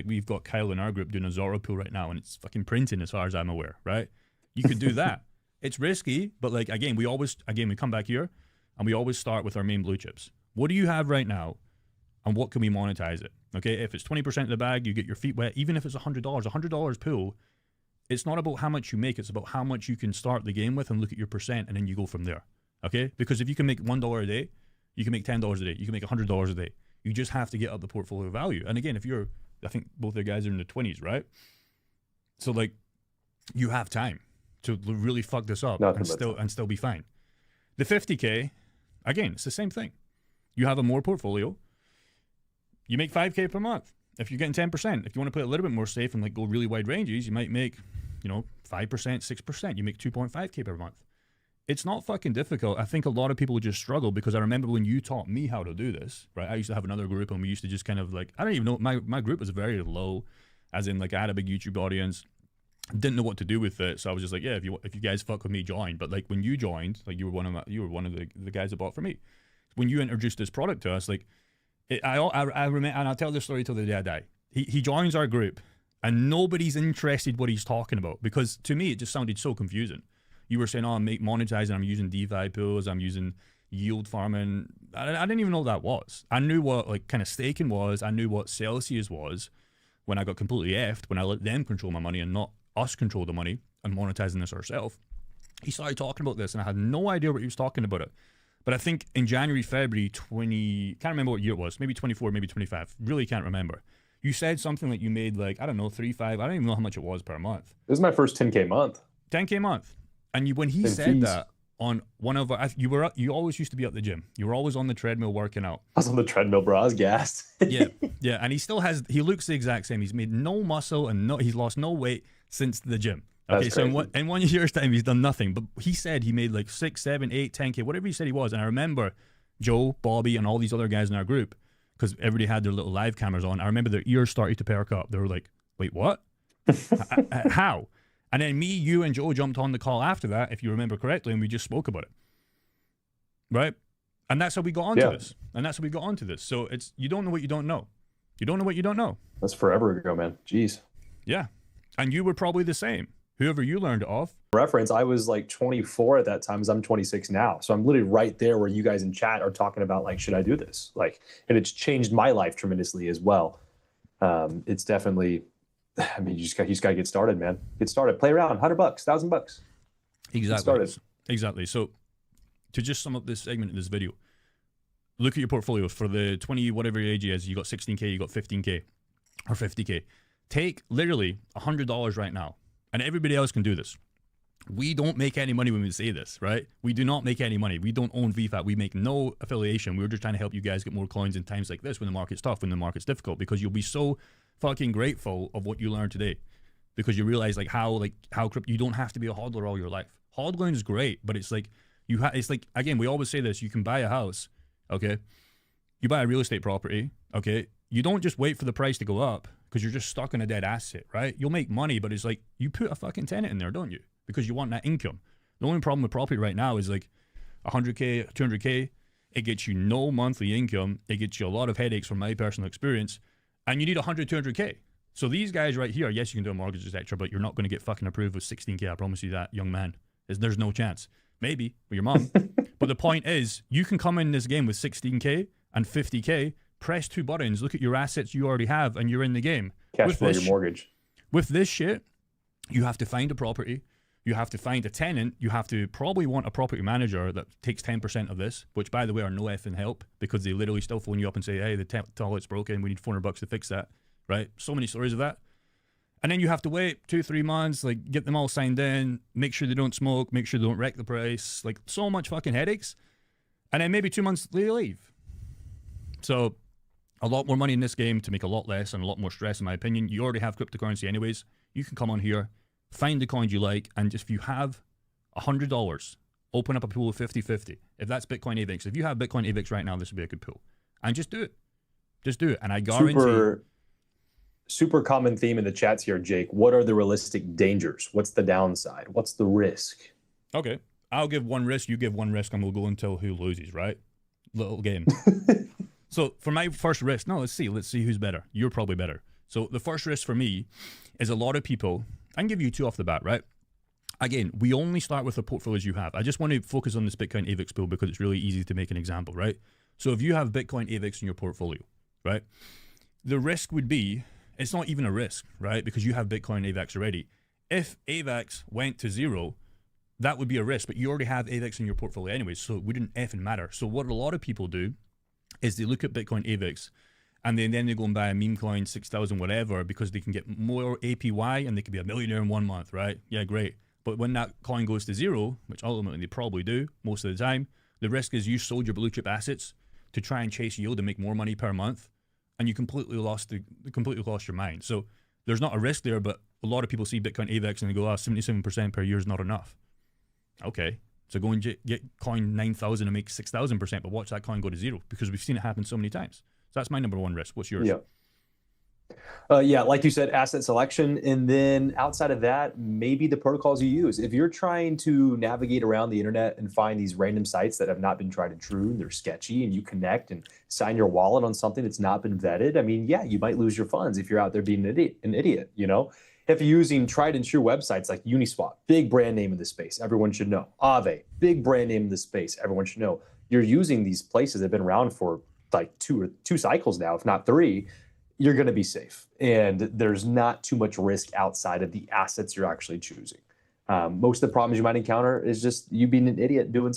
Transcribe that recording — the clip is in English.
we've got Kyle in our group doing a Zoro pool right now, and it's fucking printing as far as I'm aware, right? You could do that. It's risky, but like, again, we come back here and we always start with our main blue chips. What do you have right now and what can we monetize it? Okay, if it's 20% of the bag, you get your feet wet, even if it's $100 pool, it's not about how much you make, it's about how much you can start the game with and look at your percent and then you go from there, okay? Because if you can make $1 a day, you can make $10 a day, you can make $100 a day. You just have to get up the portfolio value. And again, if you're, I think both the guys are in the 20s, right? So like, you have time to really fuck this up and still be fine. The 50K, again, it's the same thing. You have a more portfolio. You make 5K per month. If you're getting 10%, if you want to play a little bit more safe and like go really wide ranges, you might make, 5%, 6%. You make 2.5K per month. It's not fucking difficult. I think a lot of people just struggle because I remember when you taught me how to do this, right? I used to have another group and we used to just kind of like, I don't even know, my group was very low, as in like I had a big YouTube audience. Didn't know what to do with it, so I was just like, yeah, if you guys fuck with me, join. But like when you joined, like you were one of the guys that bought for me. When you introduced this product to us, like I remember, and I'll tell this story till the day I die. He joins our group, and nobody's interested what he's talking about because to me it just sounded so confusing. You were saying, oh, I'm monetizing, I'm using DeFi pools, I'm using yield farming. I didn't even know what that was. I knew what like kind of staking was. I knew what Celsius was when I got completely effed when I let them control my money and not us control the money and monetizing this ourselves. He started talking about this and I had no idea what he was talking about it. But I think in January, February, can't remember what year it was, maybe 24, maybe 25, really can't remember. You said something like you made like, I don't know, 3, 5, I don't even know how much it was per month. This is my first 10K month. 10K month. And when he said that on one of our, you always used to be at the gym. You were always on the treadmill working out. I was on the treadmill, bro. I was gassed. yeah. And he looks the exact same. He's made no muscle and he's lost no weight since the gym. Okay, so in 1 year's time, he's done nothing. But he said he made like 6, 7, 8, 10K, whatever he said he was. And I remember Joe, Bobby, and all these other guys in our group, because everybody had their little live cameras on. I remember their ears started to perk up. They were like, wait, what? How? And then me, you, and Joe jumped on the call after that, if you remember correctly, and we just spoke about it. Right? And that's how we got onto this. So it's, you don't know what you don't know. You don't know what you don't know. That's forever ago, man. Jeez. Yeah. And you were probably the same. Whoever you learned it off. Reference, I was like 24 at that time, as I'm 26 now. So I'm literally right there where you guys in chat are talking about like, should I do this? Like, and it's changed my life tremendously as well. It's definitely, I mean, you just got to get started, man. Get started. Play around. $100, $1,000. Exactly. Exactly. So to just sum up this segment of this video, look at your portfolio for the 20, whatever your age is. You got 16K, you got 15K or 50K. Take literally $100 right now. And everybody else can do this. We don't make any money when we say this, right? We do not make any money. We don't own VFAT. We make no affiliation. We're just trying to help you guys get more coins in times like this when the market's tough, when the market's difficult, because you'll be so fucking grateful of what you learned today, because you realize like how you don't have to be a hodler all your life. Hodling is great, but it's like it's like, again, we always say this: you can buy a house, okay? You buy a real estate property, okay? You don't just wait for the price to go up because you're just stuck in a dead asset, right? You'll make money, but it's like you put a fucking tenant in there, don't you? Because you want that income. The only problem with property right now is like 100K, 200K. It gets you no monthly income. It gets you a lot of headaches from my personal experience. And you need 100, 200K. So these guys right here, yes, you can do a mortgage, etc., but you're not going to get fucking approved with 16K. I promise you that, young man. There's no chance. Maybe with your mom. But the point is, you can come in this game with 16K and 50K, press 2 buttons, look at your assets you already have, and you're in the game. Cash flow your mortgage. With this shit, you have to find a property. You have to find a tenant. You have to probably want a property manager that takes 10% of this, which, by the way, are no effing help, because they literally still phone you up and say, hey, the toilet's broken. We need $400 to fix that, right? So many stories of that. And then you have to wait 2-3 months, like get them all signed in, make sure they don't smoke, make sure they don't wreck the price, like so much fucking headaches. And then maybe 2 months they leave. So a lot more money in this game to make a lot less and a lot more stress, in my opinion. You already have cryptocurrency anyways. You can come on here, find the coins you like, and if you have $100, open up a pool of 50-50. If that's Bitcoin AVIX, if you have Bitcoin AVIX right now, this would be a good pool. And just do it. Just do it. And I guarantee... Super common theme in the chats here, Jake. What are the realistic dangers? What's the downside? What's the risk? Okay. I'll give one risk, you give one risk, and we'll go until who loses, right? Little game. So for my first risk, let's see who's better. You're probably better. So the first risk for me is a lot of people, I can give you two off the bat, right? Again, we only start with the portfolios you have. I just want to focus on this Bitcoin AVIX pool because it's really easy to make an example, right? So if you have Bitcoin AVIX in your portfolio, right? The risk would be, it's not even a risk, right? Because you have Bitcoin AVIX already. If AVIX went to zero, that would be a risk, but you already have AVIX in your portfolio anyway, so it wouldn't effing matter. So what a lot of people do is they look at Bitcoin AVIX and then they go and buy a meme coin, 6,000 whatever, because they can get more APY and they could be a millionaire in 1 month, right? Yeah, great. But when that coin goes to zero, which ultimately they probably do most of the time, the risk is you sold your blue chip assets to try and chase yield and make more money per month, and you completely lost your mind. So there's not a risk there, but a lot of people see Bitcoin AVIX and they go, 77% per year is not enough. Okay, so go and get coin 9,000 and make 6,000%, but watch that coin go to zero, because we've seen it happen so many times. So that's my number one risk. What's yours? Yeah. Yeah, like you said, asset selection. And then outside of that, maybe the protocols you use. If you're trying to navigate around the internet and find these random sites that have not been tried and true, and they're sketchy, and you connect and sign your wallet on something that's not been vetted, I mean, yeah, you might lose your funds if you're out there being an idiot, you know? If you're using tried and true websites like Uniswap, big brand name in the space, everyone should know. Aave, big brand name in the space, everyone should know. You're using these places that have been around for like two cycles now, if not three. You're going to be safe. And there's not too much risk outside of the assets you're actually choosing. Most of the problems you might encounter is just you being an idiot doing some